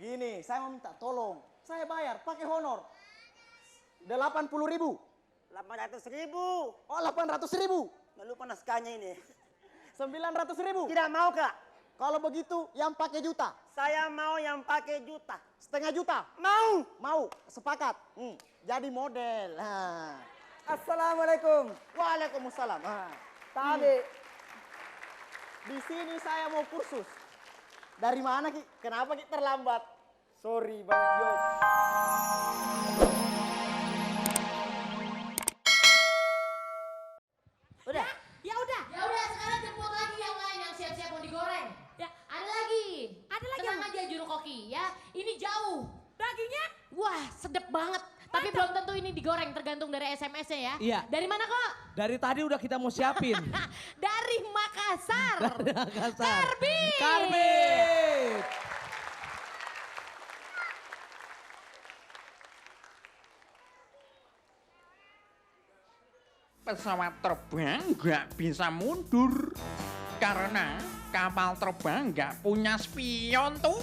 Begini, saya mau minta tolong. Saya bayar pakai honor. 80.000. 800.000. Oh, 800.000. Nggak lupa naskahnya ini. 900.000. Tidak mau kak. Kalau begitu yang pakai juta. Saya mau yang pakai juta. Setengah juta. Mau. Mau, sepakat. Jadi model. Assalamualaikum. Waalaikumsalam. Tadi Di sini saya mau kursus. Dari mana Ki? Kenapa Ki terlambat? sorry Bang Jo. Udah? Ya udah. Ya udah, sekarang jemput lagi yang lain yang siap-siap mau digoreng. Ya, ada lagi. Ada lagi. Tenang aja juru koki ya. Ini jauh. Dagingnya? Wah, sedep banget. Tapi belum tentu ini digoreng, tergantung dari SMS-nya ya. Iya. Dari mana kok? Dari tadi udah kita mau siapin. Dari Makassar. Dari Makassar. Karbit. Karbit. Pesawat terbang nggak bisa mundur karena kapal terbang nggak punya spion tuh.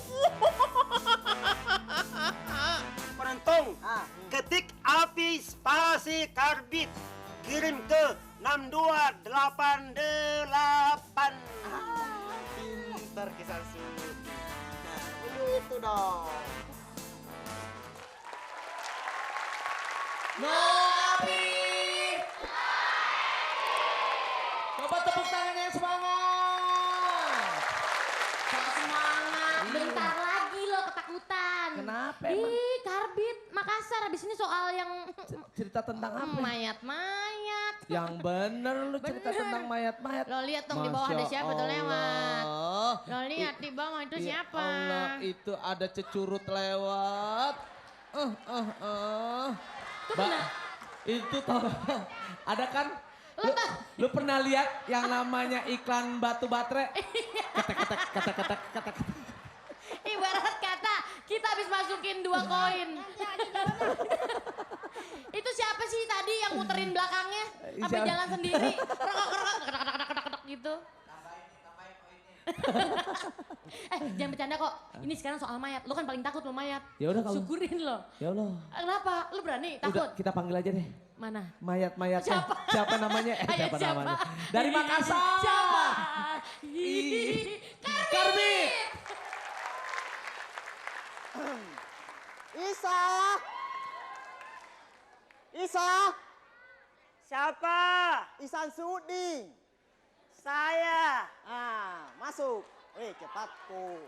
Penonton, ketik api spasi karbit. Kirim ke 6288. Pintar kisah suci. Nah, begitu dong. No api. Coba tepuk tangannya yang semangat. Semangat. Bentar lagi lo ketakutan. Kenapa emang? Ih, Karbit, Makassar. Habis ini soal yang Cerita tentang apa? mayat-mayat. Yang bener lu cerita Bener. tentang mayat-mayat. Lo lihat dong di bawah ada Masya siapa tuh lewat. Allah. Lo lihat di bawah itu Ya siapa? Allah, itu ada cecurut lewat. Tuh Mbak, kena. itu tau, ada kan? Lu pernah lihat yang namanya iklan batu baterai? Ketek. Ibarat kata kita habis masukin 2 koin. Itu siapa sih tadi yang muterin belakangnya? Sampai Siapa? jalan sendiri. Kedak gitu. Jangan bercanda kok. Ini sekarang soal mayat. Lu kan paling takut lo mayat. Ya udah kalau- Syukurin lo. Ya Allah. Kenapa? Lu berani? Takut? Udah kita panggil aja deh. Mana? Mayat-mayat. Siapa? Siapa namanya? Ayo, Siapa siapa? namanya? Dari Makassar. Siapa? Karbit. Isa. Isa. Siapa? Isan Suding. Saya. Masuk. Cepatku.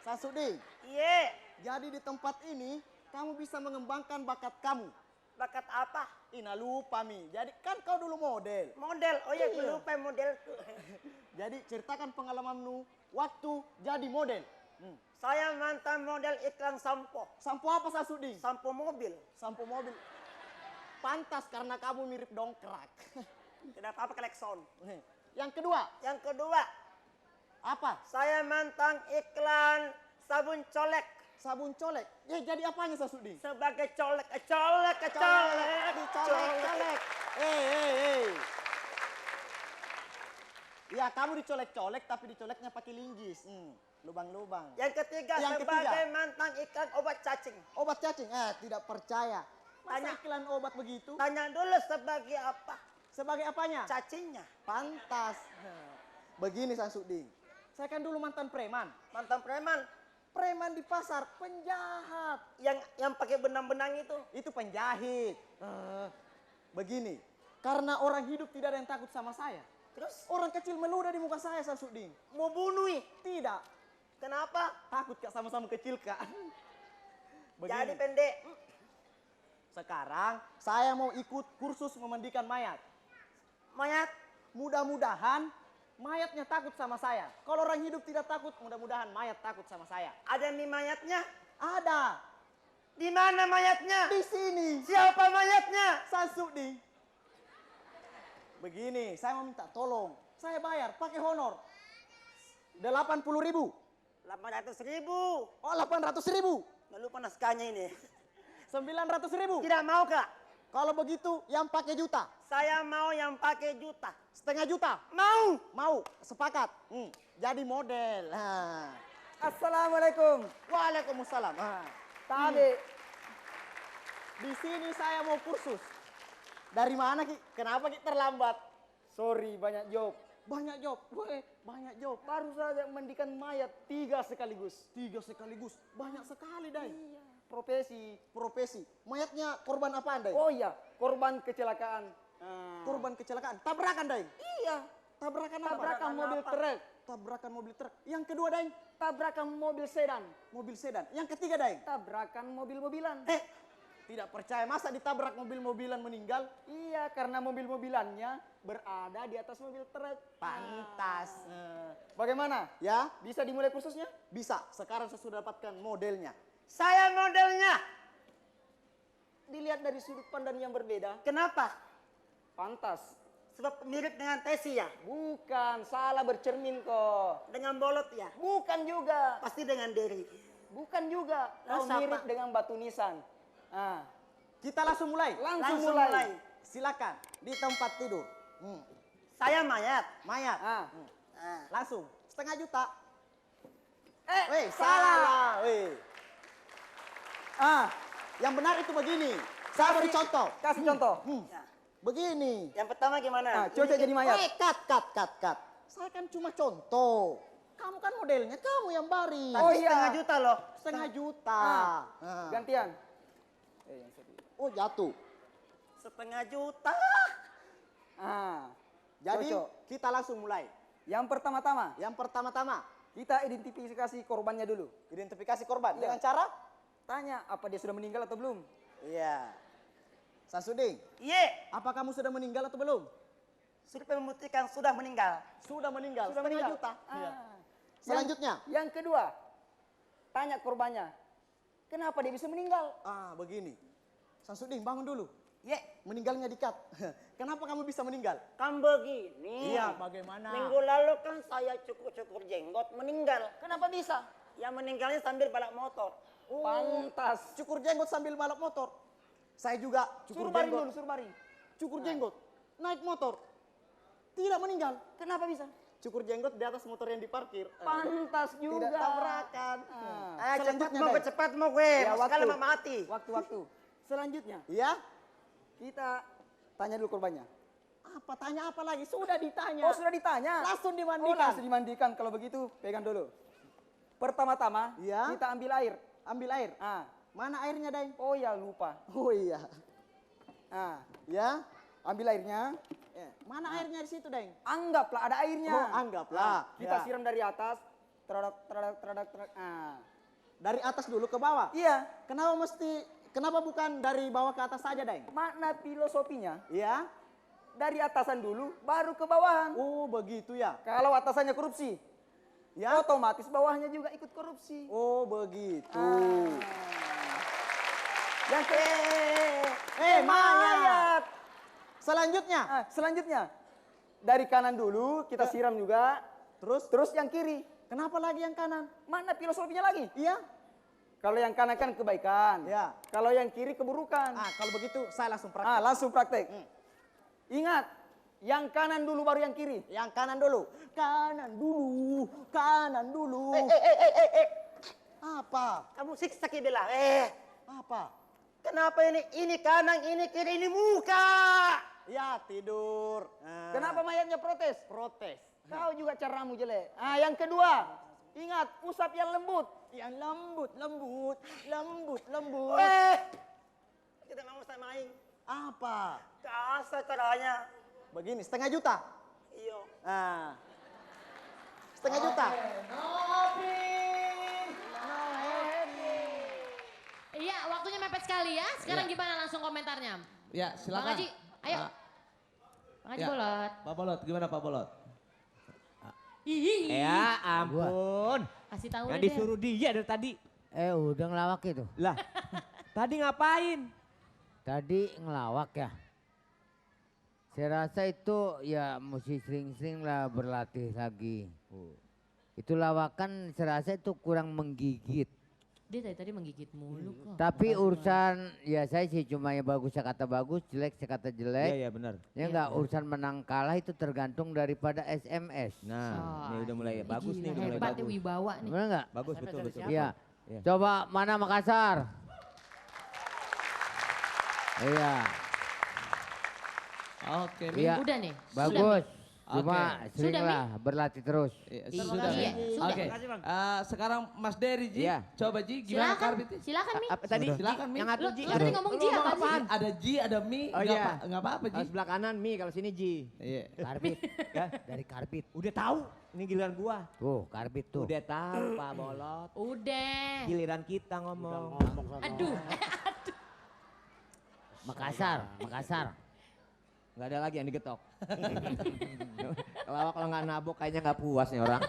Sasuding, Iya. jadi di tempat ini kamu bisa mengembangkan bakat kamu. Bakat apa? Ina lupa Mi, jadi kan kau dulu model. Model. Oh iya, Iya. lupa modelku. Jadi ceritakan pengalamanmu waktu jadi model. Saya mantan model iklan sampo. Sampo apa Sasuding? Sampo mobil. Sampo mobil. Pantas karena kamu mirip dongkrak. Tidak apa-apa klekson. Yang kedua, Yang kedua, apa? saya mantan iklan sabun colek. Sabun colek. Jadi apanya Sasuding? Sebagai colek. Colek. Dicolek-colek. Ya kamu dicolek-colek tapi dicoleknya pakai linggis. Lubang-lubang. Yang ketiga, Yang sebagai ketiga. mantan iklan obat cacing. Obat cacing? Tidak percaya. Masa Tanya. iklan obat begitu? Tanya dulu sebagai apa? Sebagai apanya? Cacingnya. Pantas. Begini Sasuding. Saya kan dulu mantan preman. Mantan preman. Preman di pasar, penjahat. Yang pakai benang-benang itu. Itu penjahit. Begini. Karena orang hidup tidak ada yang takut sama saya. Terus Orang kecil meludah di muka saya Sasuding. mau bunuh. Tidak. Kenapa? Takut Kak, sama-sama kecil Kak. Jadi Begini. pendek. Sekarang saya mau ikut kursus memandikan mayat. Mayat. Mudah-mudahan mayatnya takut sama saya. Kalau orang hidup tidak takut, mudah-mudahan mayat takut sama saya. Ada mie mayatnya? Ada. Di mana mayatnya? Di sini. Siapa mayatnya? Sasuding. Begini, saya mau minta tolong. Saya bayar pakai honor. 80.000. 800.000. Oh, 800.000. Nggak lupa naskahnya ini. 900.000. Tidak mau kak. Kalau begitu yang pakai juta. Saya mau yang pakai juta. Setengah juta. Mau. Mau, sepakat. Jadi model. Assalamualaikum. Waalaikumsalam. Tabe. Di sini saya mau kursus. Dari mana Ki? Kenapa Ki terlambat? Sorry, banyak job. Banyak job. Weh, banyak job. Baru saja mandikan mayat 3 sekaligus. 3 sekaligus. Banyak sekali, Dai. Iya. Profesi. Profesi. Mayatnya korban apaan, Dai? Oh iya, korban kecelakaan. Korban kecelakaan. Tabrakan, Dai. Iya. Tabrakan apa? Tabrakan mobil truk. Tabrakan mobil truk. Yang kedua, Dai. Tabrakan mobil sedan. Mobil sedan. Yang ketiga, Dai. Tabrakan mobil-mobilan. Tidak percaya, masa ditabrak mobil-mobilan meninggal? Iya, karena mobil-mobilannya berada di atas mobil truk. Pantas. Bagaimana? Ya, Bisa dimulai kursusnya? bisa. Sekarang saya sudah dapatkan modelnya. Saya modelnya. Dilihat dari sudut pandang yang berbeda. Kenapa? Pantas. Sebab mirip dengan Tesi ya. Bukan, salah bercermin kok. Dengan Bolot ya. Bukan juga. Pasti dengan Derry. Bukan juga. Lalu Kau siapa? mirip dengan batu nisan. Ah, Kita langsung mulai. langsung mulai. Silakan di tempat tidur. Saya mayat. Mayat. Ah. Langsung 1,5 juta. Eh, Salah. Weh. Ah, Yang benar itu begini. Saya beri contoh. kasih contoh. Begini. Yang pertama gimana? Ah, Coca jadi mayat. Cut. Saya kan cuma contoh. Kamu kan modelnya, kamu yang bari. Oh iya. 1,5 juta loh. 1,5 juta. Gantian. Oh jatuh. 1,5 juta. Ah, Jadi cocok. kita langsung mulai. Yang pertama-tama, Yang pertama-tama, kita identifikasi korbannya dulu. identifikasi korban. Iya. Dengan cara? Tanya, apa dia sudah meninggal atau belum? Iya. Samsuding, Iya. apa kamu sudah meninggal atau belum? Sudah membuktikan sudah meninggal. Sudah meninggal. Sudah 1,5 meninggal. juta. Ah. Iya. Selanjutnya. Yang kedua, tanya korbannya. Kenapa dia bisa meninggal? Begini. Samsuding, bangun dulu. Iya. Meninggalnya di-cut. Kenapa kamu bisa meninggal? Kan begini. Iya, bagaimana? Minggu lalu kan saya cukur-cukur jenggot meninggal. Kenapa bisa? Yang meninggalnya sambil balap motor. Pantas. Cukur jenggot sambil balap motor. Saya juga cukur Suruh baring jenggot. dulu, suruh baring. Cukur jenggot. Naik motor. Tidak meninggal. Kenapa bisa? Cukur jenggot di atas motor yang diparkir. Pantas juga. Tidak tabrakan. Cepat Selanjutnya, mau Dai. cepat mau gue. Ya, Sekali waktu. mau mati. Waktu. Selanjutnya, Iya? kita tanya dulu korbannya. Apa tanya apa lagi? Sudah ditanya. Oh, sudah ditanya. Langsung Oh, dimandikan. langsung dimandikan. Kalau begitu, pegang dulu. Pertama-tama, Iya. kita ambil air. Ambil air. Ah. Mana airnya, Dai? Oh ya, lupa. Oh iya. Ah. Ya. Ambil airnya. Mana airnya di situ, Dai? Anggaplah ada airnya. Oh, anggaplah. Kita Ya. siram dari atas. Teradak. Ah. Dari atas dulu ke bawah. Iya. Kenapa bukan dari bawah ke atas saja, Dai? Makna filosofinya, Iya. dari atasan dulu, baru ke bawahan. Oh, begitu ya. Kalau atasannya korupsi, Ya. otomatis bawahnya juga ikut korupsi. Oh, begitu. Yang ke mayat. mayat. Selanjutnya. Selanjutnya, dari kanan dulu kita siram juga. Terus yang kiri. Kenapa lagi yang kanan? Mana filosofinya lagi? Iya. Kalau yang kanan kan kebaikan. Ya. Kalau yang kiri keburukan. Kalau begitu saya langsung praktek. Langsung praktek. Ingat, yang kanan dulu baru yang kiri. Yang kanan dulu. Kanan dulu. Apa? Kamu siksa bilang. Apa? Kenapa ini kanan, ini kiri, ini muka. Ya, tidur. Kenapa mayatnya protes? Protes. Kau juga caramu jelek. Yang kedua, ingat usap yang lembut. Yang lembut. Kita mau usah main. Apa? Kasar caranya. Begini, 1,5 juta. Iyo. 1,5 juta. Iya, waktunya mepet sekali ya. Sekarang gimana langsung komentarnya? Ya, Bang silakan. Haji, ayo. Bang Haji Ya. Bolot. Pak Bolot, gimana Pak Bolot? Ih, Ya ampun. kasih tahu Yang deh. disuruh dia dari tadi. Udah ngelawak itu. Lah, tadi ngapain? Tadi ngelawak ya. Saya rasa itu ya mesti sering-sering lah berlatih lagi. Itu lawakan saya rasa itu kurang menggigit. Dia tadi menggigit mulu kok. Tapi urusan ya saya sih cuma yang bagus saya kata bagus, jelek saya kata jelek. Iya benar. Ya enggak urusan menang kalah itu tergantung daripada SMS. Nah, ini udah mulai bagus nih, udah mulai Hebat nih bagus. wibawa nih. Benar enggak? Bagus betul betul. Iya. Iya. Coba mana Makassar? Iya, Oke, Mi. iya. Udah nih. Bagus. Oke. Cuma sering Sudah, Mi? lah berlatih terus. Iya, Iya, sudah. iya, Mi. sudah. Oke. Sekarang Mas Dery Ji. Iya. Coba Ji gimana Silakan, karbitnya? silakan Mi. Apa tadi? Silakan, Mi. Yang ngatur Lu Ji. tadi ngomong Ji apa sih? Ada Ji, ada Mi. Oh, iya. Nggak apa-apa Ji. Sebelah kanan Mi, kalau sini Ji. Iya. Karbit, Ya, dari karbit. udah tahu. Ini giliran gua. Tuh, karbit tuh. Udah tahu Pak Bolot. Udah. Giliran kita ngomong. Aduh. Makassar, Makassar. Nggak ada lagi yang digetok. Kalau nggak nabok kayaknya nggak puas nih orang.